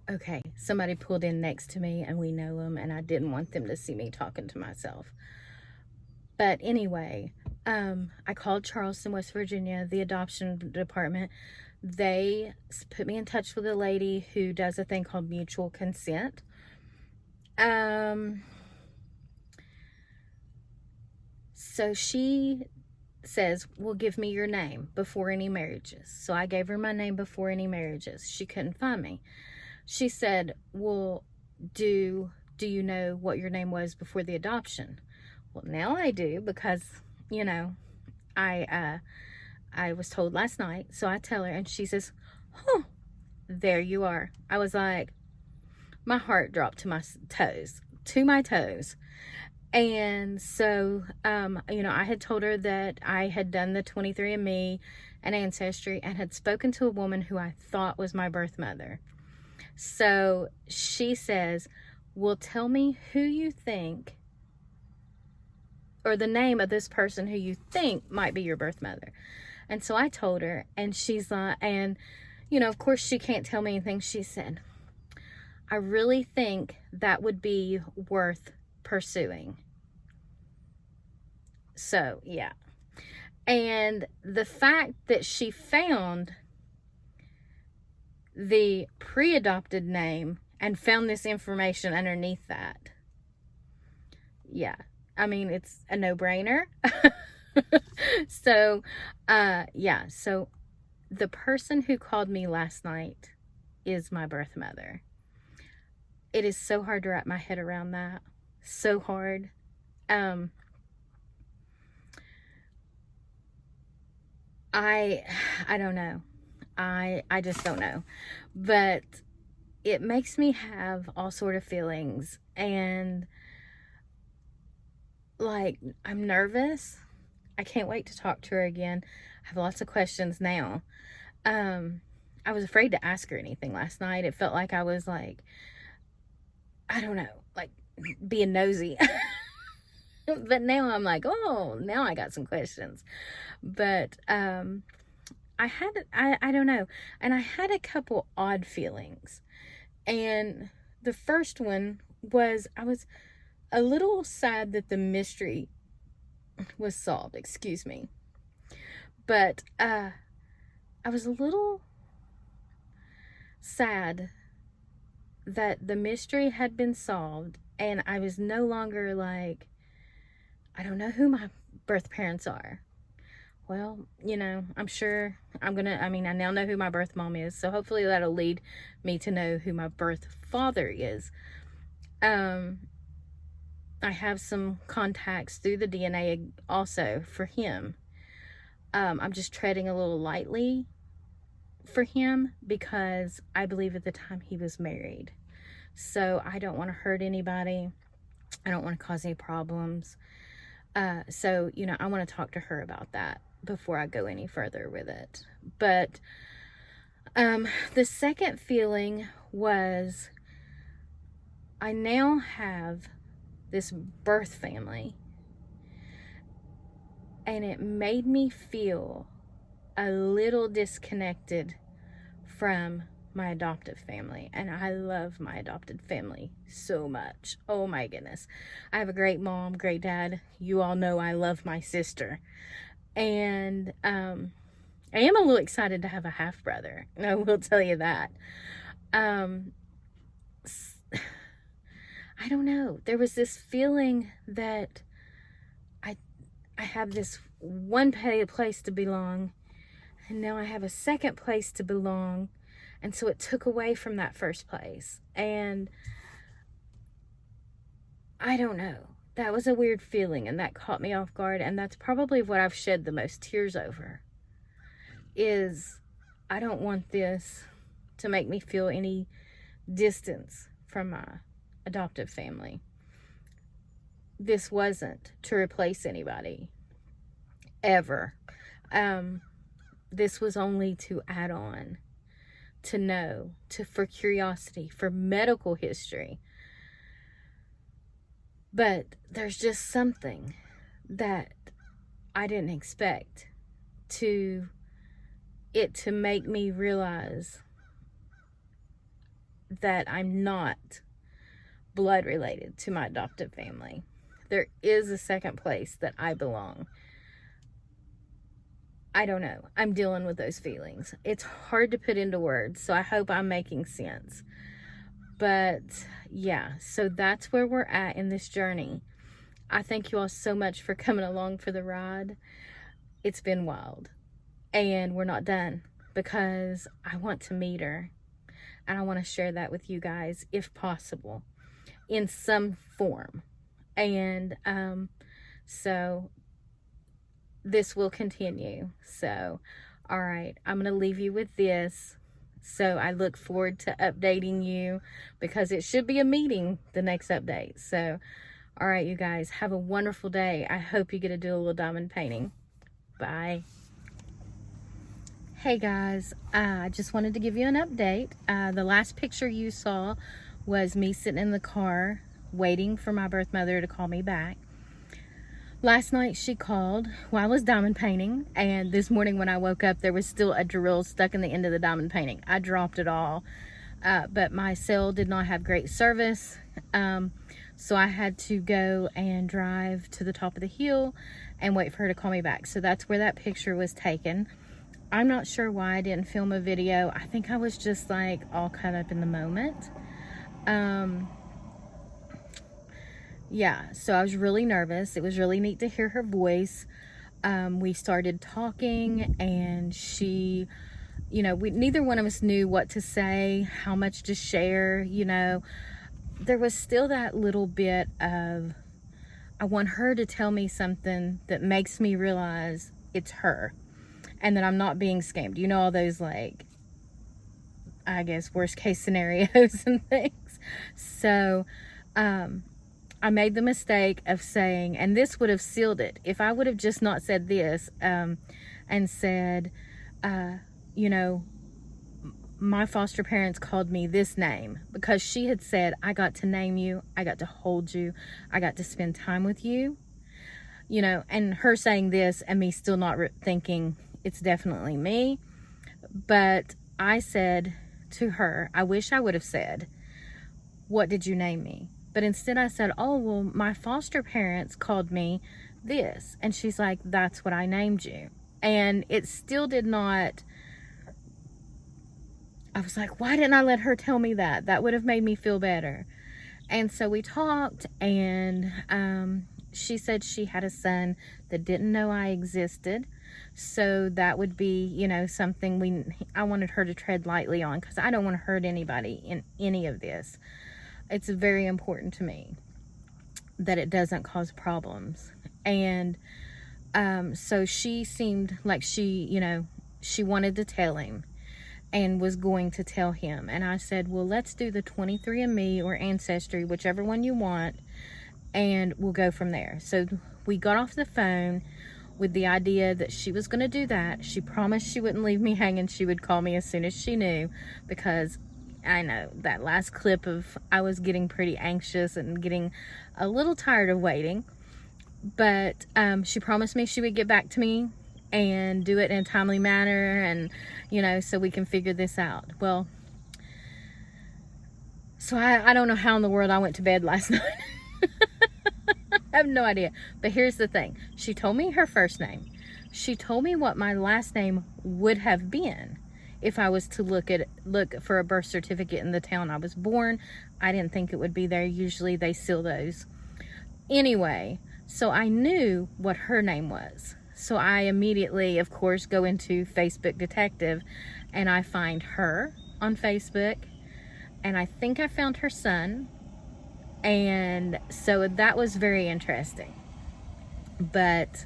Okay, somebody pulled in next to me and we know them, and I didn't want them to see me talking to myself. But anyway, I called Charleston, West Virginia, the adoption department. They put me in touch with a lady who does a thing called mutual consent. So she says, well, give me your name before any marriages. So I gave her my name before any marriages. She couldn't find me. She said, well, do you know what your name was before the adoption? Well, now I do, because, you know, I was told last night. So I tell her, and she says, oh, there you are. I was like, my heart dropped to my toes. And so, you know, I had told her that I had done the 23andMe and Ancestry and had spoken to a woman who I thought was my birth mother. So she says, well, tell me who you think, or the name of this person who you think might be your birth mother. And so I told her, and she's like, and, you know, of course she can't tell me anything. She said, I really think that would be worth pursuing. So, yeah. And the fact that she found the pre-adopted name and found this information underneath that, yeah, I mean, it's a no-brainer. So, yeah, so the person who called me last night is my birth mother. It is so hard to wrap my head around that. So hard. I don't know. I just don't know. But it makes me have all sort of feelings, and like, I'm nervous. I can't wait to talk to her again. I have lots of questions now. I was afraid to ask her anything last night. It felt like I was like, I don't know, like being nosy. But now I'm like, oh, now I got some questions. But I don't know. And I had a couple odd feelings. And the first one was, I was a little sad that the mystery was solved. Excuse me. But I was a little sad that the mystery had been solved, and I was no longer like, I don't know who my birth parents are. Well, you know, I'm sure I now know who my birth mom is, so hopefully that'll lead me to know who my birth father is. I have some contacts through the DNA also for him. I'm just treading a little lightly for him because I believe at the time he was married. So I don't want to hurt anybody. I don't want to cause any problems. So, you know, I want to talk to her about that before I go any further with it. But the second feeling was, I now have this birth family, and it made me feel a little disconnected from my adoptive family. And I love my adopted family so much. Oh my goodness. I have a great mom, great dad. You all know I love my sister. And I am a little excited to have a half brother. I will tell you that. I don't know. There was this feeling that I have this one place to belong, and now I have a second place to belong. And so it took away from that first place. And I don't know. That was a weird feeling, and that caught me off guard. And that's probably what I've shed the most tears over, is I don't want this to make me feel any distance from my adoptive family. This wasn't to replace anybody, ever. This was only to add on, to know, for curiosity, for medical history. But there's just something that I didn't expect to make me realize that I'm not blood related to my adoptive family. There is a second place that I belong. I don't know. I'm dealing with those feelings. It's hard to put into words, so I hope I'm making sense. But yeah, so that's where we're at in this journey. I thank you all so much for coming along for the ride. It's been wild. And we're not done, because I want to meet her. And I want to share that with you guys, if possible, in some form. And so this will continue. So, all right, I'm going to leave you with this. So I look forward to updating you, because it should be a meeting, the next update. So, all right, you guys, have a wonderful day. I hope you get to do a little diamond painting. Bye. Hey guys, I just wanted to give you an update. The last picture you saw was me sitting in the car waiting for my birth mother to call me back. Last night she called while I was diamond painting, and this morning when I woke up, there was still a drill stuck in the end of the diamond painting. I dropped it all, but my cell did not have great service, so I had to go and drive to the top of the hill and wait for her to call me back. So that's where that picture was taken. I'm not sure why I didn't film a video. I think I was just like all caught up in the moment. Yeah, so I was really nervous. It was really neat to hear her voice. We started talking, and she, you know, neither one of us knew what to say, how much to share, you know. There was still that little bit of, I want her to tell me something that makes me realize it's her, and that I'm not being scammed. You know, all those, like, I guess, worst case scenarios and things. So, I made the mistake of saying, and this would have sealed it, if I would have just not said this, and said, you know, my foster parents called me this name, because she had said, I got to name you, I got to hold you, I got to spend time with you, you know, and her saying this and me still not thinking it's definitely me. But I said to her, I wish I would have said, what did you name me? But instead I said, oh, well, my foster parents called me this. And she's like, that's what I named you. And it still did not, I was like, why didn't I let her tell me that? That would have made me feel better. And so we talked, and she said she had a son that didn't know I existed. So that would be, you know, something I wanted her to tread lightly on, because I don't want to hurt anybody in any of this. It's very important to me that it doesn't cause problems. And so she seemed like she, you know, she wanted to tell him and was going to tell him. And I said, well, let's do the 23andMe or Ancestry, whichever one you want, and we'll go from there. So we got off the phone with the idea that she was going to do that. She promised she wouldn't leave me hanging. She would call me as soon as she knew, because I know that last clip of I was getting pretty anxious and getting a little tired of waiting. But she promised me she would get back to me and do it in a timely manner, and, you know, so we can figure this out. Well, so I don't know how in the world I went to bed last night. I have no idea. But here's the thing. She told me her first name. She told me what my last name would have been if I was to look for a birth certificate in the town I was born. I didn't think it would be there. Usually they seal those. Anyway, so I knew what her name was. So I immediately, of course, go into Facebook Detective, and I find her on Facebook, and I think I found her son. And so that was very interesting. But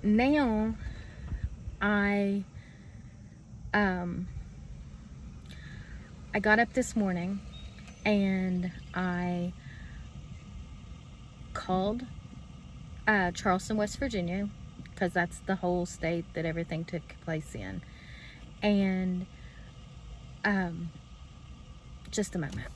now I got up this morning, and I called Charleston, West Virginia, because that's the whole state that everything took place in. And just a moment.